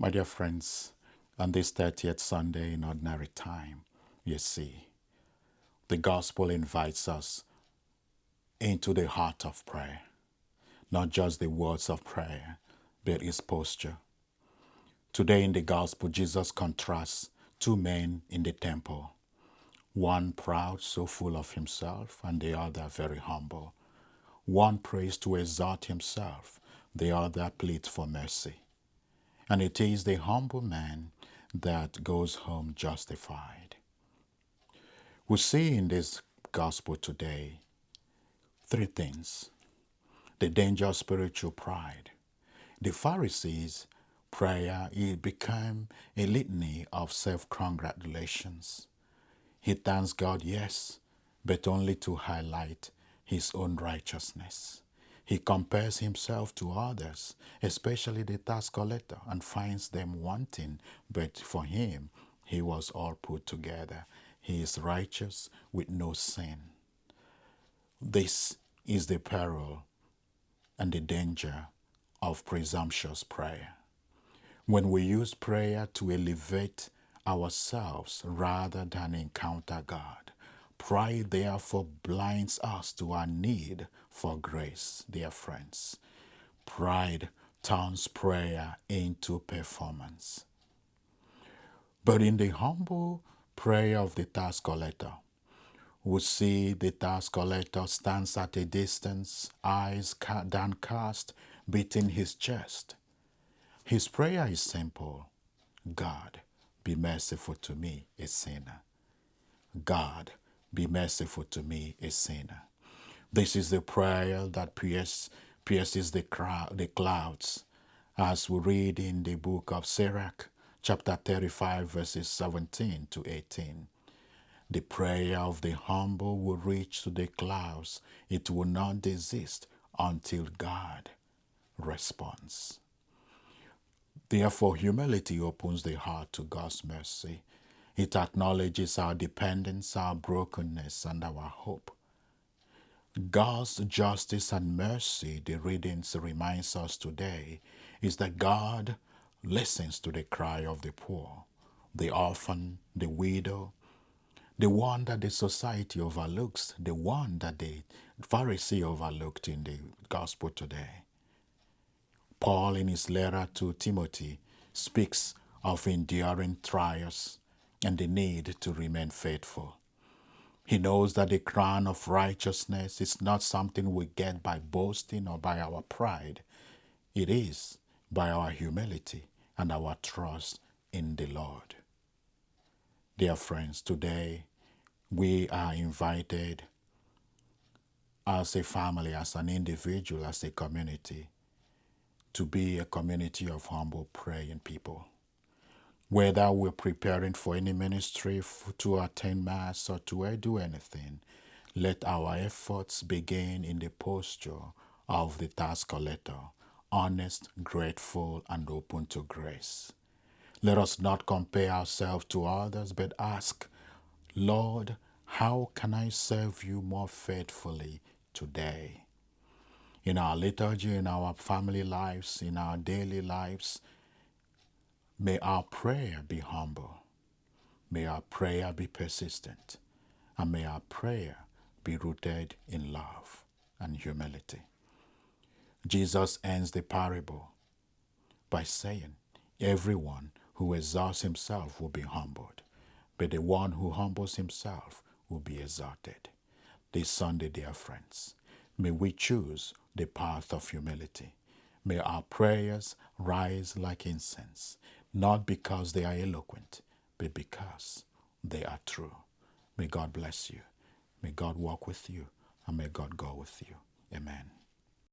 My dear friends, on this 30th Sunday in Ordinary Time, you see, the gospel invites us into the heart of prayer. Not just the words of prayer, but his posture. Today in the gospel, Jesus contrasts two men in the temple. One proud, so full of himself, and the other very humble. One prays to exalt himself, the other pleads for mercy. And it is the humble man that goes home justified. We see in this gospel today three things. The danger of spiritual pride. The Pharisees' prayer, it became a litany of self-congratulations. He thanks God, yes, but only to highlight his own righteousness. He compares himself to others, especially the tax collector, and finds them wanting, but for him, he was all put together. He is righteous with no sin. This is the peril and the danger of presumptuous prayer. When we use prayer to elevate ourselves rather than encounter God, pride therefore blinds us to our need for grace, dear friends. Pride turns prayer into performance. But in the humble prayer of the tax collector, we see the tax collector stands at a distance, eyes downcast, beating his chest. His prayer is simple. God, be merciful to me, a sinner. God, be merciful to me, a sinner. This is the prayer that pierces the clouds, as we read in the book of Sirach, chapter 35, verses 17 to 18. The prayer of the humble will reach to the clouds. It will not desist until God responds. Therefore, humility opens the heart to God's mercy. It acknowledges our dependence, our brokenness, and our hope. God's justice and mercy, the readings reminds us today, is that God listens to the cry of the poor, the orphan, the widow, the one that the society overlooks, the one that the Pharisee overlooked in the gospel today. Paul, in his letter to Timothy, speaks of enduring trials and the need to remain faithful. He knows that the crown of righteousness is not something we get by boasting or by our pride. It is by our humility and our trust in the Lord. Dear friends, today we are invited as a family, as an individual, as a community, to be a community of humble praying people. Whether we're preparing for any ministry, to attend Mass, or to do anything, let our efforts begin in the posture of the tax collector, honest, grateful, and open to grace. Let us not compare ourselves to others, but ask, Lord, how can I serve you more faithfully today? In our liturgy, in our family lives, in our daily lives, may our prayer be humble. May our prayer be persistent. And may our prayer be rooted in love and humility. Jesus ends the parable by saying, everyone who exalts himself will be humbled, but the one who humbles himself will be exalted. This Sunday, dear friends, may we choose the path of humility. May our prayers rise like incense, not because they are eloquent, but because they are true. May God bless you. May God walk with you, and may God go with you. Amen.